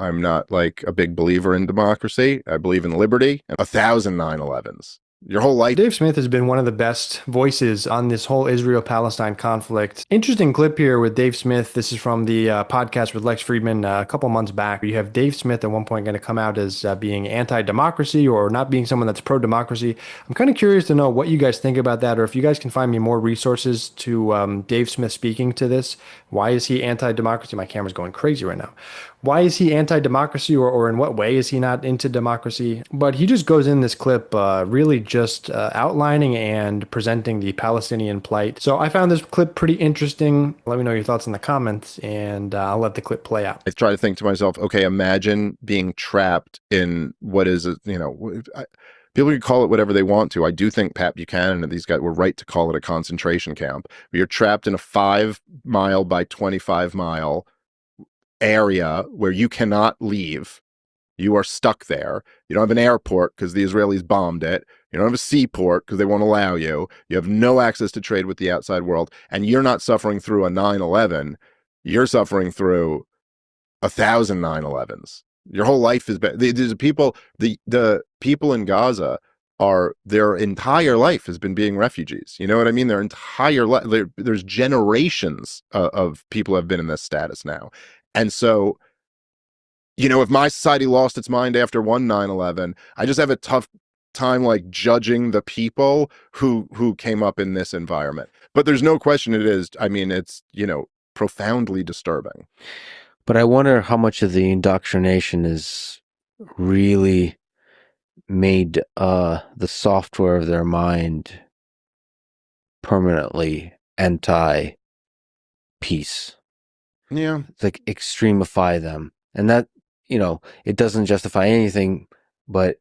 I'm not like a big believer in democracy. I believe in liberty. And 1,000 9/11s. Your whole life. Dave Smith has been one of the best voices on this whole Israel-Palestine conflict. Interesting clip here with Dave Smith. This is from the podcast with Lex Fridman a couple months back. You have Dave Smith at one point going to come out as being anti-democracy or not being someone that's pro-democracy. I'm kind of curious to know what you guys think about that, or if you guys can find me more resources to Dave Smith speaking to this. Why is he anti-democracy? My camera's going crazy right now. Why is he anti-democracy, or in what way is he not into democracy? But he just goes in this clip really just outlining and presenting the Palestinian plight. So I found this clip pretty interesting. Let me know your thoughts in the comments, and I'll let the clip play out. I try to think to myself, okay, imagine being trapped in what is, people can call it whatever they want to. I do think Pat Buchanan and these guys were right to call it a concentration camp. But you're trapped in a 5-mile by 25-mile area where you cannot leave. You are stuck there. You don't have an airport because the Israelis bombed it. You don't have a seaport because they won't allow you. You have no access to trade with the outside world. And you're not suffering through a 9/11. You're suffering through 1,000 9/11s. Your whole life is bad. The people in Gaza their entire life has been being refugees. You know what I mean? Their entire life. There's generations of people have been in this status now. And so, if my society lost its mind after one 9/11, I just have a tough time like judging the people who came up in this environment. But there's no question it is. I mean, it's, profoundly disturbing. But I wonder how much of the indoctrination is really made the software of their mind permanently anti-peace. Yeah. It's like extremify them. And that, it doesn't justify anything, but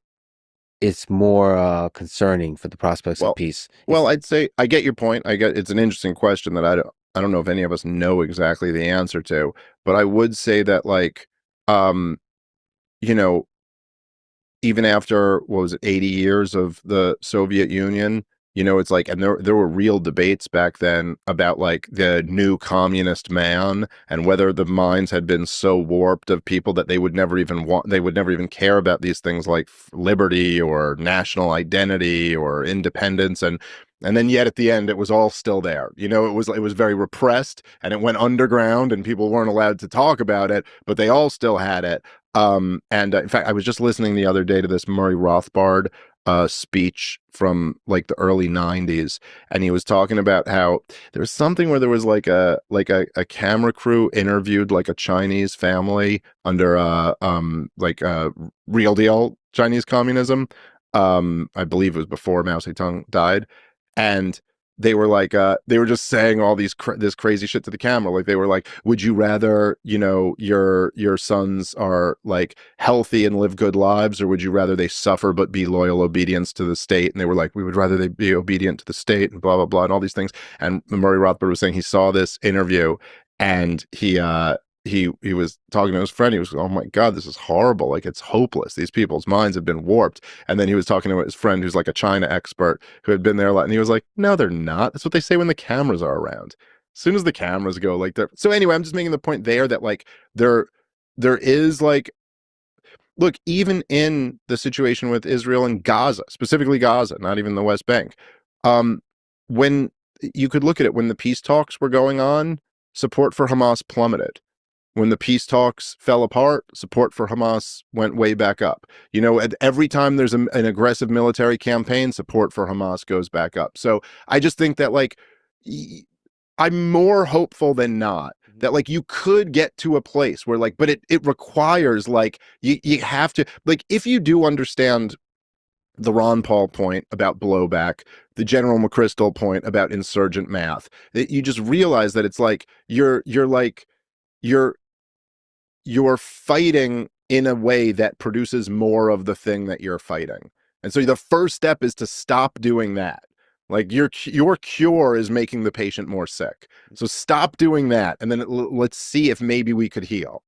it's more concerning for the prospects of peace. Well, I'd say I get your point. It's an interesting question that I don't know if any of us know exactly the answer to, but I would say that even after, what was it, 80 years of the Soviet Union, it's like, and there were real debates back then about like the new communist man and whether the minds had been so warped of people that they would never even care about these things like liberty or national identity or independence. And then yet at the end, it was all still there. It was very repressed and it went underground and people weren't allowed to talk about it, but they all still had it. And in fact, I was just listening the other day to this Murray Rothbard speech from like the early 90s, and he was talking about how there was something where there was like a camera crew interviewed like a Chinese family under real deal Chinese communism. I believe it was before Mao Zedong died, and they were like, they were just saying all this crazy shit to the camera. Like they were like, would you rather, your sons are like healthy and live good lives, or would you rather they suffer but be loyal obedience to the state? And they were like, we would rather they be obedient to the state and blah, blah, blah, and all these things. And Murray Rothbard was saying he saw this interview and he was talking to his friend. He was, oh my God, this is horrible. Like, it's hopeless. These people's minds have been warped. And then he was talking to his friend who's like a China expert who had been there a lot. And he was like, no, they're not. That's what they say when the cameras are around. As soon as the cameras go, like, they're. So anyway, I'm just making the point there that like there is like, look, even in the situation with Israel and Gaza, specifically Gaza, not even the West Bank, when you could look at it, when the peace talks were going on, support for Hamas plummeted. When the peace talks fell apart, support for Hamas went way back up. Every time there's an aggressive military campaign, support for Hamas goes back up. So I just think that like, I'm more hopeful than not that like you could get to a place where like, but it requires like, you have to, like, if you do understand the Ron Paul point about blowback, the General McChrystal point about insurgent math, that you just realize that it's like, you're fighting in a way that produces more of the thing that you're fighting. And so the first step is to stop doing that. Like your cure is making the patient more sick. So stop doing that. And then let's see if maybe we could heal.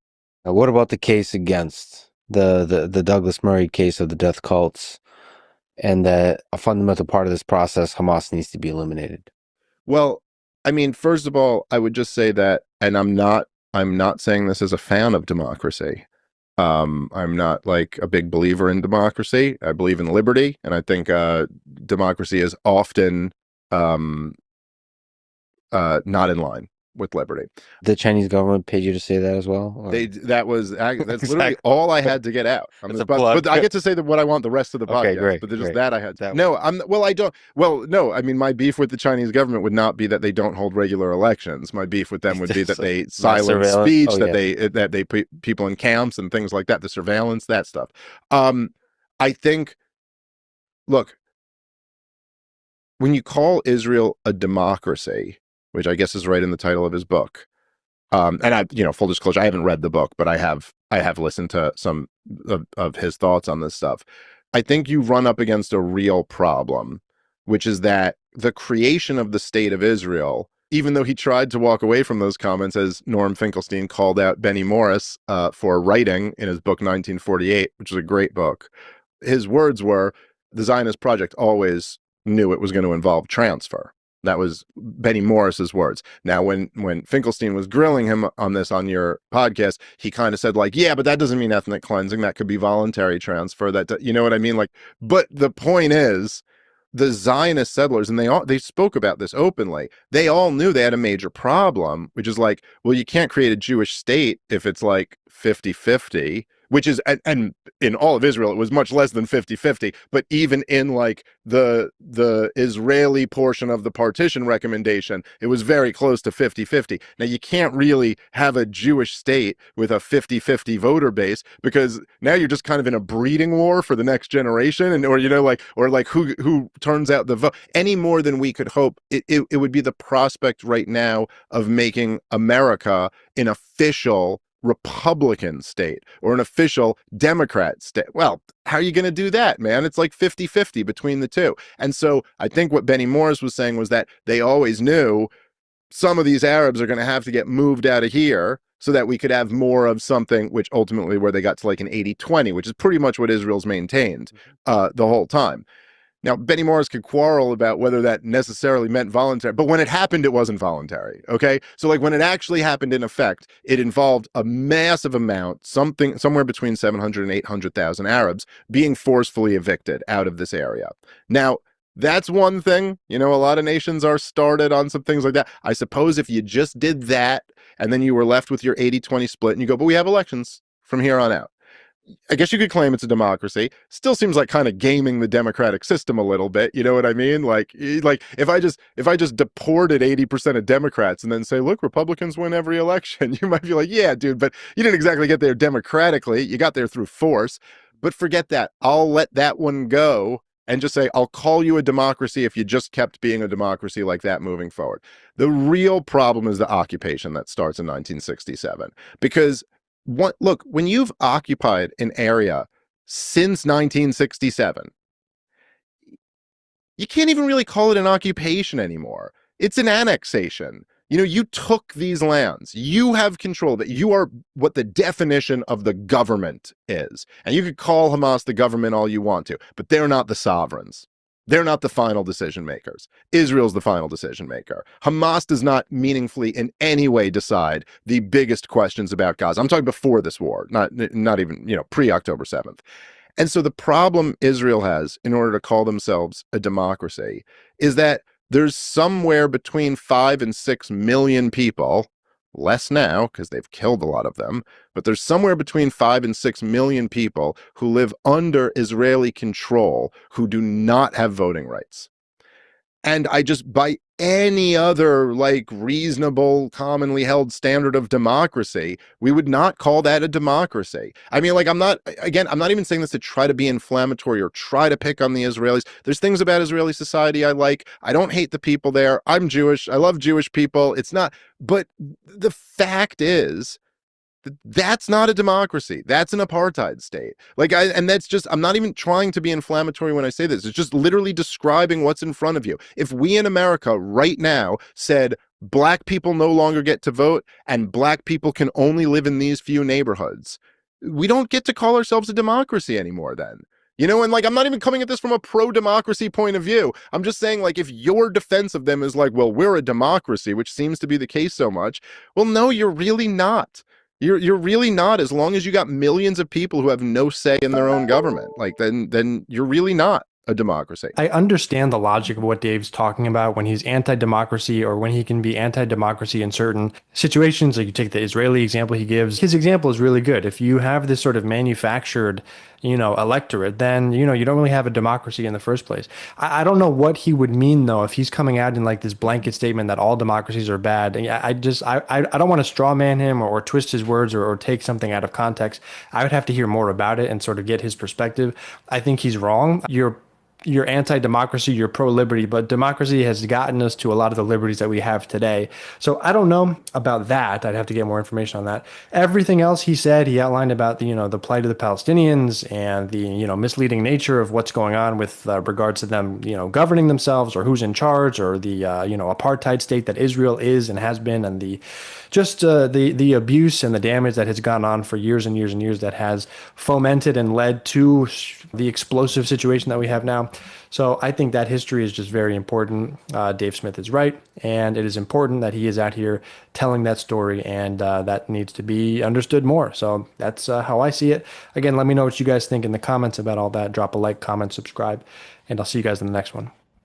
Now, what about the case against the Douglas Murray case of the death cults, and that a fundamental part of this process, Hamas needs to be eliminated? Well, I mean, first of all, I would just say that, and I'm not saying this as a fan of democracy. I'm not like a big believer in democracy. I believe in liberty, and I think democracy is often um, not in line with liberty. The Chinese government paid you to say that as well? Or? That's literally Exactly. all I had to get out on It's this, a plug. but I get to say that what I want the rest of the Okay, podcast. great, But there's just great. that I had. That No, I don't. Well, no. I mean, my beef with the Chinese government would not be that they don't hold regular elections. My beef with them would be that they silence surveillance? speech, Oh, that they put people in camps and things like that, the surveillance, that stuff. I think. Look, when you call Israel a democracy, which I guess is right in the title of his book. And I, full disclosure, I haven't read the book, but I have listened to some of his thoughts on this stuff. I think you run up against a real problem, which is that the creation of the state of Israel, even though he tried to walk away from those comments, as Norm Finkelstein called out Benny Morris for writing in his book 1948, which is a great book. His words were, the Zionist project always knew it was going to involve transfer. That was Benny Morris's words. Now, when Finkelstein was grilling him on this on your podcast, he kind of said like, yeah, but that doesn't mean ethnic cleansing. That could be voluntary transfer. That, you know what I mean? Like, but the point is, the Zionist settlers, and they spoke about this openly, they all knew they had a major problem, which is like, well, you can't create a Jewish state if it's like 50-50, which is, and in all of Israel, it was much less than 50-50, but even in like the Israeli portion of the partition recommendation, it was very close to 50-50. Now, you can't really have a Jewish state with a 50-50 voter base, because now you're just kind of in a breeding war for the next generation, and or who turns out the vote any more than we could hope. It would be the prospect right now of making America an official Republican state or an official Democrat state. Well, how are you going to do that, man? It's like 50-50 between the two. And so I think what Benny Morris was saying was that they always knew some of these Arabs are going to have to get moved out of here so that we could have more of something, which ultimately where they got to like an 80-20, which is pretty much what Israel's maintained the whole time. Now, Benny Morris could quarrel about whether that necessarily meant voluntary, but when it happened, it wasn't voluntary, okay? So, like, when it actually happened in effect, it involved a massive amount, somewhere between 700 and 800,000 Arabs being forcefully evicted out of this area. Now, that's one thing. A lot of nations are started on some things like that. I suppose if you just did that, and then you were left with your 80-20 split, and you go, but we have elections from here on out, I guess you could claim it's a democracy. Still seems like kind of gaming the democratic system a little bit. You know what I mean? Like if I just deported 80% of Democrats and then say, look, Republicans win every election, you might be like, yeah, dude, but you didn't exactly get there democratically. You got there through force. But forget that. I'll let that one go and just say, I'll call you a democracy if you just kept being a democracy like that moving forward. The real problem is the occupation that starts in 1967. Because look, when you've occupied an area since 1967, you can't even really call it an occupation anymore. It's an annexation. You took these lands. You have control that. You are what the definition of the government is. And you could call Hamas the government all you want to, but they're not the sovereigns. They're not the final decision makers. Israel's the final decision maker. Hamas does not meaningfully in any way decide the biggest questions about Gaza. I'm talking before this war, not even, pre-October 7th. And so the problem Israel has in order to call themselves a democracy is that there's somewhere between 5 and 6 million people, less now because they've killed a lot of them, but there's somewhere between 5 and 6 million people who live under Israeli control who do not have voting rights. And I just, by any other like reasonable, commonly held standard of democracy, we would not call that a democracy. I mean, like, I'm not even saying this to try to be inflammatory or try to pick on the Israelis. There's things about Israeli society I like. I don't hate the people there. I'm Jewish. I love Jewish people. It's not, but the fact is, that's not a democracy. That's an apartheid state. And that's just, I'm not even trying to be inflammatory when I say this. It's just literally describing what's in front of you. If we in America right now said black people no longer get to vote and black people can only live in these few neighborhoods, we don't get to call ourselves a democracy anymore then. And like, I'm not even coming at this from a pro-democracy point of view. I'm just saying, like, if your defense of them is like, well, we're a democracy, which seems to be the case so much, well, no, you're really not. You're really not, as long as you got millions of people who have no say in their own government. Like then you're really not a democracy. I understand the logic of what Dave's talking about when he's anti-democracy, or when he can be anti-democracy in certain situations. Like, you take the Israeli example he gives. His example is really good. If you have this sort of manufactured, electorate, then, you don't really have a democracy in the first place. I don't know what he would mean, though, if he's coming out in like this blanket statement that all democracies are bad. And I don't want to straw man him, or twist his words, or take something out of context. I would have to hear more about it and sort of get his perspective. I think he's wrong. You're anti-democracy, you're pro-liberty, but democracy has gotten us to a lot of the liberties that we have today. So I don't know about that. I'd have to get more information on that. Everything else he said, he outlined about the plight of the Palestinians, and the misleading nature of what's going on with regards to them governing themselves, or who's in charge, or the apartheid state that Israel is and has been, and the abuse and the damage that has gone on for years and years and years, that has fomented and led to the explosive situation that we have now. So I think that history is just very important. Dave Smith is right, and it is important that he is out here telling that story, and that needs to be understood more. So that's how I see it. Again, let me know what you guys think in the comments about all that. Drop a like, comment, subscribe, and I'll see you guys in the next one.